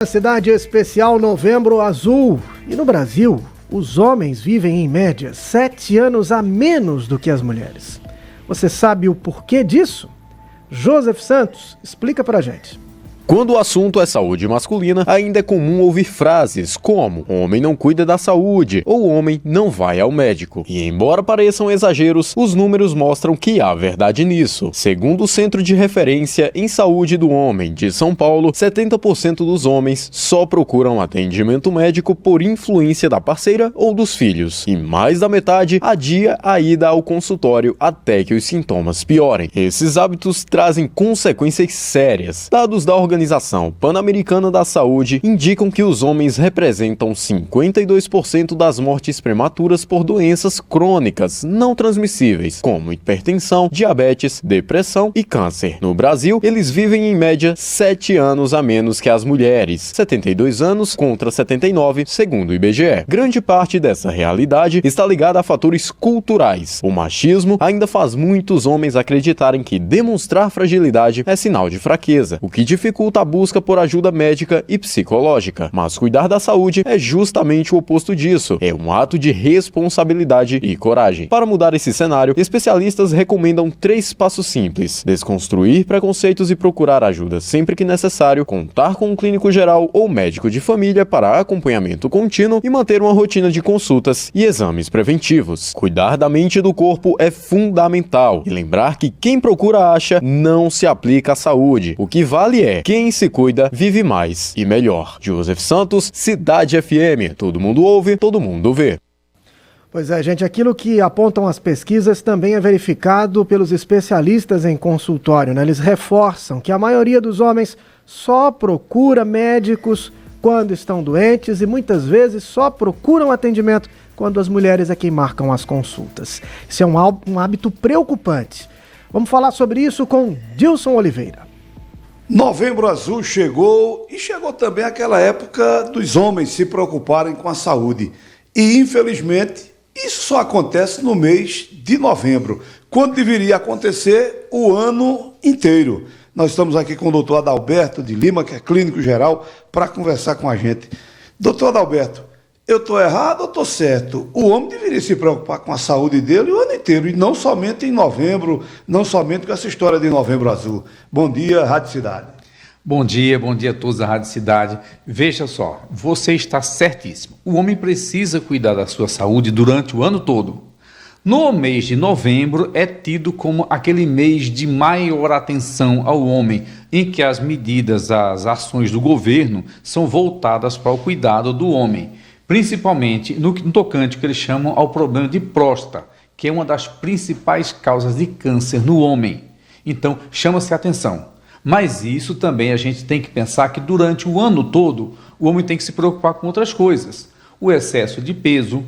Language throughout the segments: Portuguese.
Cidade especial Novembro Azul. E no Brasil, os homens vivem em média 7 anos a menos do que as mulheres. Você sabe o porquê disso? Joseph Santos explica pra gente. Quando o assunto é saúde masculina, ainda é comum ouvir frases como "homem não cuida da saúde" ou "homem não vai ao médico". E embora pareçam exageros, os números mostram que há verdade nisso. Segundo o Centro de Referência em Saúde do Homem de São Paulo, 70% dos homens só procuram atendimento médico por influência da parceira ou dos filhos. E mais da metade adia a ida ao consultório até que os sintomas piorem. Esses hábitos trazem consequências sérias. Dados da Organização Pan-Americana da Saúde indicam que os homens representam 52% das mortes prematuras por doenças crônicas não transmissíveis, como hipertensão, diabetes, depressão e câncer. No Brasil, eles vivem em média 7 anos a menos que as mulheres, 72 anos contra 79, segundo o IBGE. Grande parte dessa realidade está ligada a fatores culturais. O machismo ainda faz muitos homens acreditarem que demonstrar fragilidade é sinal de fraqueza, o que dificulta a busca por ajuda médica e psicológica. Mas cuidar da saúde é justamente o oposto disso. É um ato de responsabilidade e coragem. Para mudar esse cenário, especialistas recomendam 3 passos simples: desconstruir preconceitos e procurar ajuda sempre que necessário, contar com um clínico geral ou médico de família para acompanhamento contínuo e manter uma rotina de consultas e exames preventivos. Cuidar da mente e do corpo é fundamental. E lembrar que quem procura acha não se aplica à saúde. O que vale é quem se cuida vive mais e melhor. Joseph Santos, Cidade FM. Todo mundo ouve, todo mundo vê. Pois é, gente, aquilo que apontam as pesquisas também é verificado pelos especialistas em consultório, né? Eles reforçam que a maioria dos homens só procura médicos quando estão doentes e muitas vezes só procuram atendimento quando as mulheres é quem marcam as consultas. Isso é um hábito preocupante. Vamos falar sobre isso com Dilson Oliveira. Novembro Azul chegou e chegou também aquela época dos homens se preocuparem com a saúde. E, infelizmente, isso só acontece no mês de novembro, quando deveria acontecer o ano inteiro. Nós estamos aqui com o doutor Adalberto de Lima, que é clínico geral, para conversar com a gente. Doutor Adalberto, eu estou errado ou estou certo? O homem deveria se preocupar com a saúde dele o ano inteiro, e não somente em novembro, não somente com essa história de Novembro Azul. Bom dia, Rádio Cidade. Bom dia a todos da Rádio Cidade. Veja só, você está certíssimo. O homem precisa cuidar da sua saúde durante o ano todo. No mês de novembro é tido como aquele mês de maior atenção ao homem, em que as medidas, as ações do governo são voltadas para o cuidado do homem, principalmente no tocante que eles chamam ao problema de próstata, que é uma das principais causas de câncer no homem. Então, chama-se a atenção. Mas isso também a gente tem que pensar que durante o ano todo, o homem tem que se preocupar com outras coisas. O excesso de peso,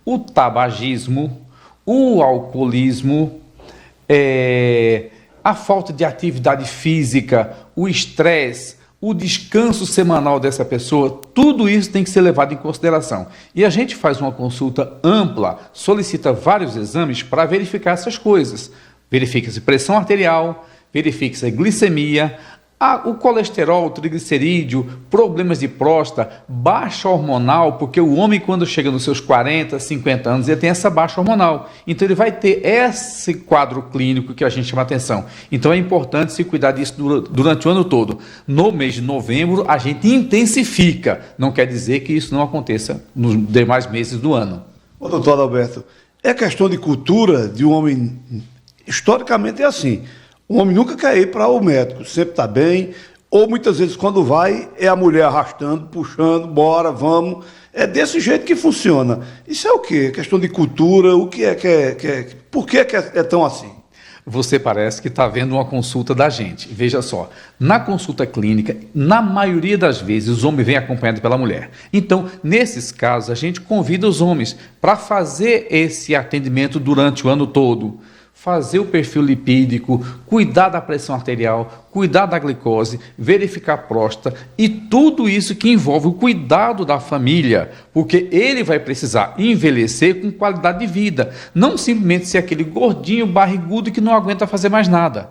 o tabagismo, o alcoolismo, a falta de atividade física, o estresse, o descanso semanal dessa pessoa, tudo isso tem que ser levado em consideração. E a gente faz uma consulta ampla, solicita vários exames para verificar essas coisas. Verifica-se pressão arterial, verifica-se a glicemia, o colesterol, o triglicerídeo, problemas de próstata, baixa hormonal, porque o homem quando chega nos seus 40, 50 anos, ele tem essa baixa hormonal. Então ele vai ter esse quadro clínico que a gente chama atenção. Então é importante se cuidar disso durante o ano todo. No mês de novembro a gente intensifica, não quer dizer que isso não aconteça nos demais meses do ano. Ô, doutor Adalberto, é questão de cultura de um homem, historicamente é assim. O homem nunca quer ir para o médico, sempre está bem, ou muitas vezes quando vai, é a mulher arrastando, puxando, bora, vamos. É desse jeito que funciona. Isso é o quê? Questão de cultura, o que por que é tão assim? Você parece que está vendo uma consulta da gente. Veja só, na consulta clínica, na maioria das vezes, os homens vêm acompanhados pela mulher. Então, nesses casos, a gente convida os homens para fazer esse atendimento durante o ano todo. Fazer o perfil lipídico, cuidar da pressão arterial, cuidar da glicose, verificar a próstata e tudo isso que envolve o cuidado da família, porque ele vai precisar envelhecer com qualidade de vida, não simplesmente ser aquele gordinho barrigudo que não aguenta fazer mais nada.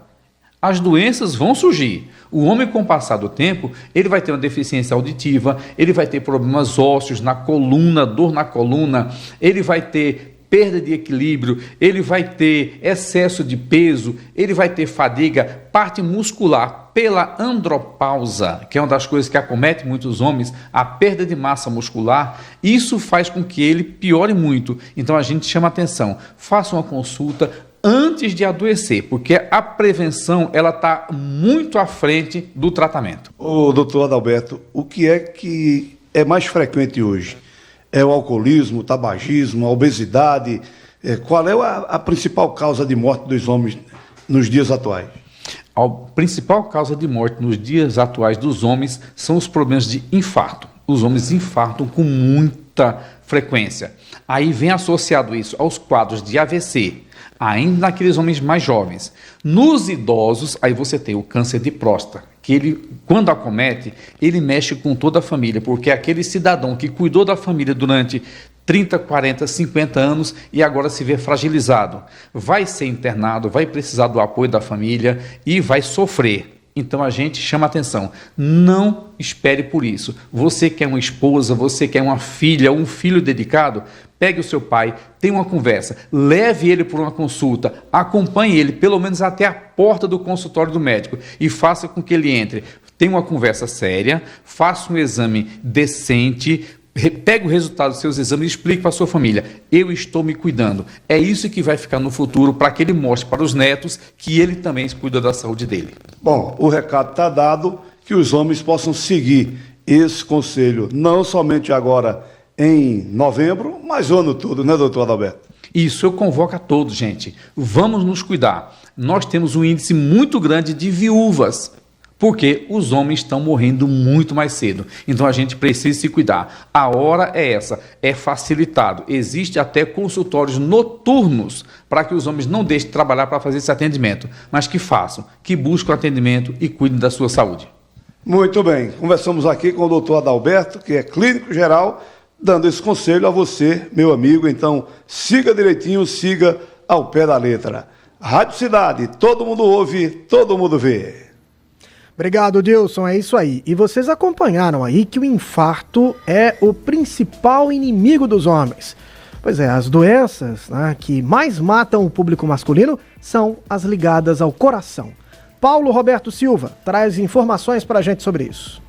as doenças vão surgir. O homem, com o passar do tempo, ele vai ter uma deficiência auditiva, ele vai ter problemas ósseos na coluna, dor na coluna, ele vai ter perda de equilíbrio, ele vai ter excesso de peso, ele vai ter fadiga, parte muscular pela andropausa, que é uma das coisas que acomete muitos homens, a perda de massa muscular. Isso faz com que ele piore muito. Então a gente chama atenção, faça uma consulta antes de adoecer, porque a prevenção ela está muito à frente do tratamento. Ô, doutor Adalberto, o que é mais frequente hoje? É o alcoolismo, o tabagismo, a obesidade? Qual é a principal causa de morte dos homens nos dias atuais? A principal causa de morte nos dias atuais dos homens são os problemas de infarto. Os homens infartam com muita frequência. Aí vem associado isso aos quadros de AVC, ainda naqueles homens mais jovens. Nos idosos, aí você tem o câncer de próstata, que ele, quando acomete, ele mexe com toda a família, porque é aquele cidadão que cuidou da família durante 30, 40, 50 anos e agora se vê fragilizado. Vai ser internado, vai precisar do apoio da família e vai sofrer. Então a gente chama atenção, não espere por isso. Você quer uma esposa, você quer uma filha, um filho dedicado, pegue o seu pai, tenha uma conversa, leve ele por uma consulta, acompanhe ele pelo menos até a porta do consultório do médico e faça com que ele entre. Tenha uma conversa séria, faça um exame decente, pegue o resultado dos seus exames e explique para a sua família, eu estou me cuidando. É isso que vai ficar no futuro para que ele mostre para os netos que ele também cuida da saúde dele. Bom, o recado está dado, que os homens possam seguir esse conselho, não somente agora em novembro, mas o ano todo, né, doutor Adalberto? Isso, eu convoco a todos, gente. Vamos nos cuidar. Nós temos um índice muito grande de viúvas, porque os homens estão morrendo muito mais cedo. Então a gente precisa se cuidar. A hora é essa, é facilitado. Existe até consultórios noturnos para que os homens não deixem de trabalhar para fazer esse atendimento, mas que façam, que busquem o atendimento e cuidem da sua saúde. Muito bem, conversamos aqui com o doutor Adalberto, que é clínico geral, dando esse conselho a você, meu amigo. Então siga direitinho, siga ao pé da letra. Rádio Cidade, todo mundo ouve, todo mundo vê. Obrigado, Dilson, é isso aí. E vocês acompanharam aí que o infarto é o principal inimigo dos homens. Pois é, as doenças, né, que mais matam o público masculino são as ligadas ao coração. Paulo Roberto Silva traz informações pra gente sobre isso.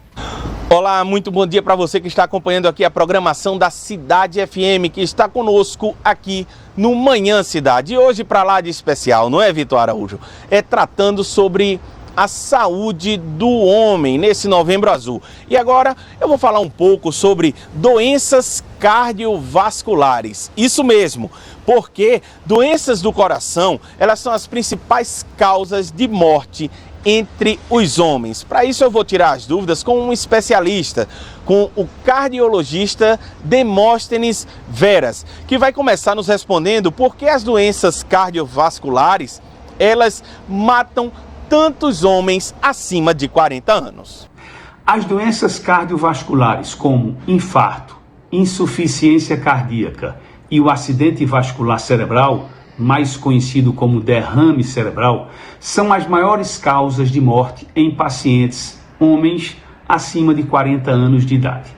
Olá, muito bom dia para você que está acompanhando aqui a programação da Cidade FM, que está conosco aqui no Manhã Cidade. E hoje, para lá de especial, não é, Vitor Araújo? É tratando sobre a saúde do homem nesse Novembro Azul. E agora eu vou falar um pouco sobre doenças cardiovasculares. Isso mesmo, porque doenças do coração, elas são as principais causas de morte entre os homens. Para isso eu vou tirar as dúvidas com um especialista, com o cardiologista Demóstenes Veras, que vai começar nos respondendo por que as doenças cardiovasculares, elas matam tantos homens acima de 40 anos. As doenças cardiovasculares como infarto, insuficiência cardíaca e o acidente vascular cerebral, mais conhecido como derrame cerebral, são as maiores causas de morte em pacientes homens acima de 40 anos de idade.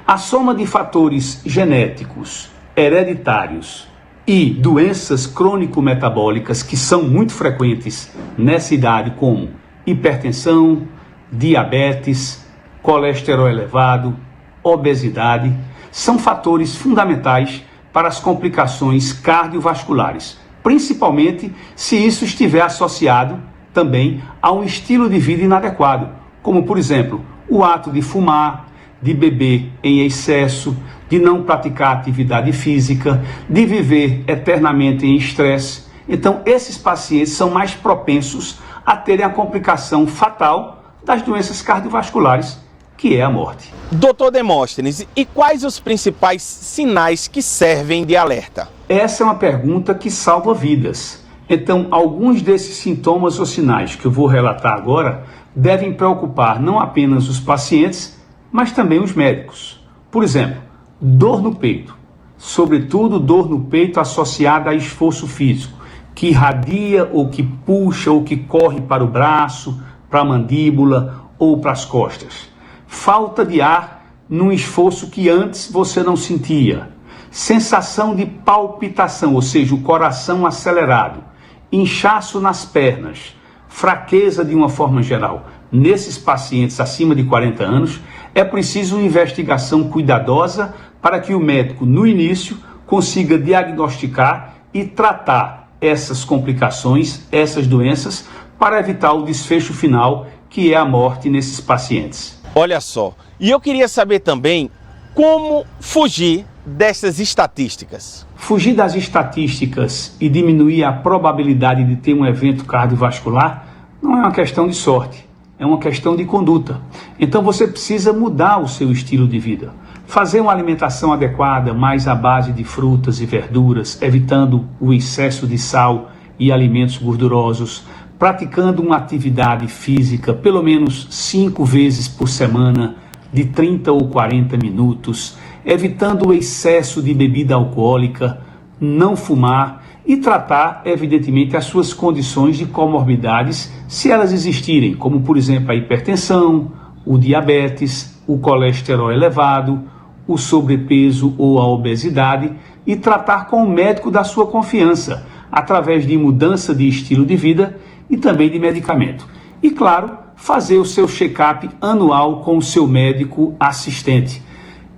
A soma de fatores genéticos, hereditários e doenças crônico-metabólicas que são muito frequentes nessa idade, como hipertensão, diabetes, colesterol elevado, obesidade, são fatores fundamentais para as complicações cardiovasculares, principalmente se isso estiver associado também a um estilo de vida inadequado, como, por exemplo, o ato de fumar, de beber em excesso, de não praticar atividade física, de viver eternamente em estresse. Então, esses pacientes são mais propensos a terem a complicação fatal das doenças cardiovasculares, que é a morte. Doutor Demóstenes, e quais os principais sinais que servem de alerta? Essa é uma pergunta que salva vidas. Então, alguns desses sintomas ou sinais que eu vou relatar agora devem preocupar não apenas os pacientes, mas também os médicos. Por exemplo, dor no peito, sobretudo dor no peito associada a esforço físico, que irradia ou que puxa ou que corre para o braço, para a mandíbula ou para as costas. Falta de ar num esforço que antes você não sentia. Sensação de palpitação, ou seja, o coração acelerado. Inchaço nas pernas. Fraqueza de uma forma geral. Nesses pacientes acima de 40 anos, é preciso uma investigação cuidadosa para que o médico, no início, consiga diagnosticar e tratar essas complicações, essas doenças, para evitar o desfecho final, que é a morte nesses pacientes. Olha só, e eu queria saber também como fugir dessas estatísticas. Fugir das estatísticas e diminuir a probabilidade de ter um evento cardiovascular não é uma questão de sorte, é uma questão de conduta. Então você precisa mudar o seu estilo de vida. Fazer uma alimentação adequada, mais à base de frutas e verduras, evitando o excesso de sal e alimentos gordurosos, praticando uma atividade física pelo menos 5 vezes por semana, de 30 ou 40 minutos, evitando o excesso de bebida alcoólica, não fumar e tratar, evidentemente, as suas condições de comorbidades, se elas existirem, como, por exemplo, a hipertensão, o diabetes, o colesterol elevado, o sobrepeso ou a obesidade, e tratar com o médico da sua confiança, através de mudança de estilo de vida e também de medicamento. E, claro, fazer o seu check-up anual com o seu médico assistente.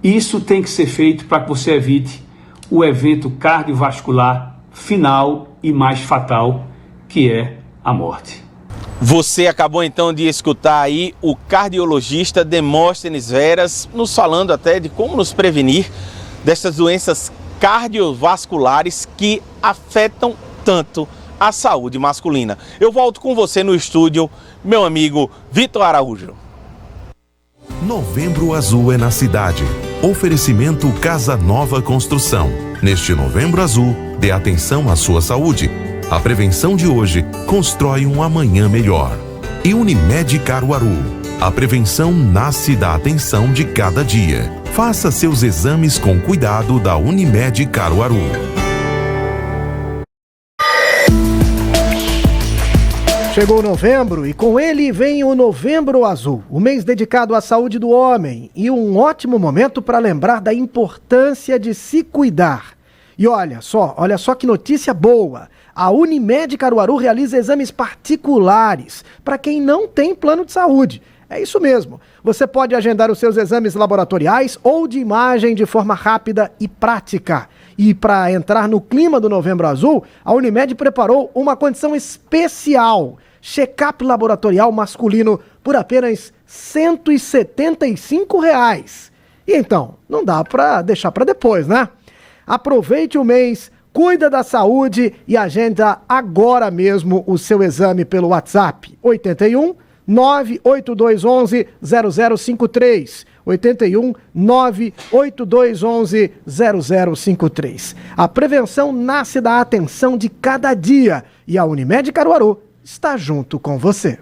Isso tem que ser feito para que você evite o evento cardiovascular final e mais fatal, que é a morte. Você acabou então de escutar aí o cardiologista Demóstenes Veras nos falando até de como nos prevenir dessas doenças cardiovasculares que afetam tanto a saúde masculina. Eu volto com você no estúdio, meu amigo Vitor Araújo. Novembro Azul é na cidade. Oferecimento Casa Nova Construção. Neste Novembro Azul, dê atenção à sua saúde. A prevenção de hoje constrói um amanhã melhor. E Unimed Caruaru. A prevenção nasce da atenção de cada dia. Faça seus exames com cuidado da Unimed Caruaru. Chegou novembro e com ele vem o Novembro Azul, o mês dedicado à saúde do homem e um ótimo momento para lembrar da importância de se cuidar. E olha só que notícia boa! A Unimed Caruaru realiza exames particulares para quem não tem plano de saúde. É isso mesmo, você pode agendar os seus exames laboratoriais ou de imagem de forma rápida e prática. E para entrar no clima do Novembro Azul, a Unimed preparou uma condição especial. Check-up laboratorial masculino por apenas R$ 175. E então, não dá para deixar para depois, né? Aproveite o mês, cuida da saúde e agenda agora mesmo o seu exame pelo WhatsApp 81 98211 0053. 81 98211 0053. A prevenção nasce da atenção de cada dia e a Unimed Caruaru está junto com você.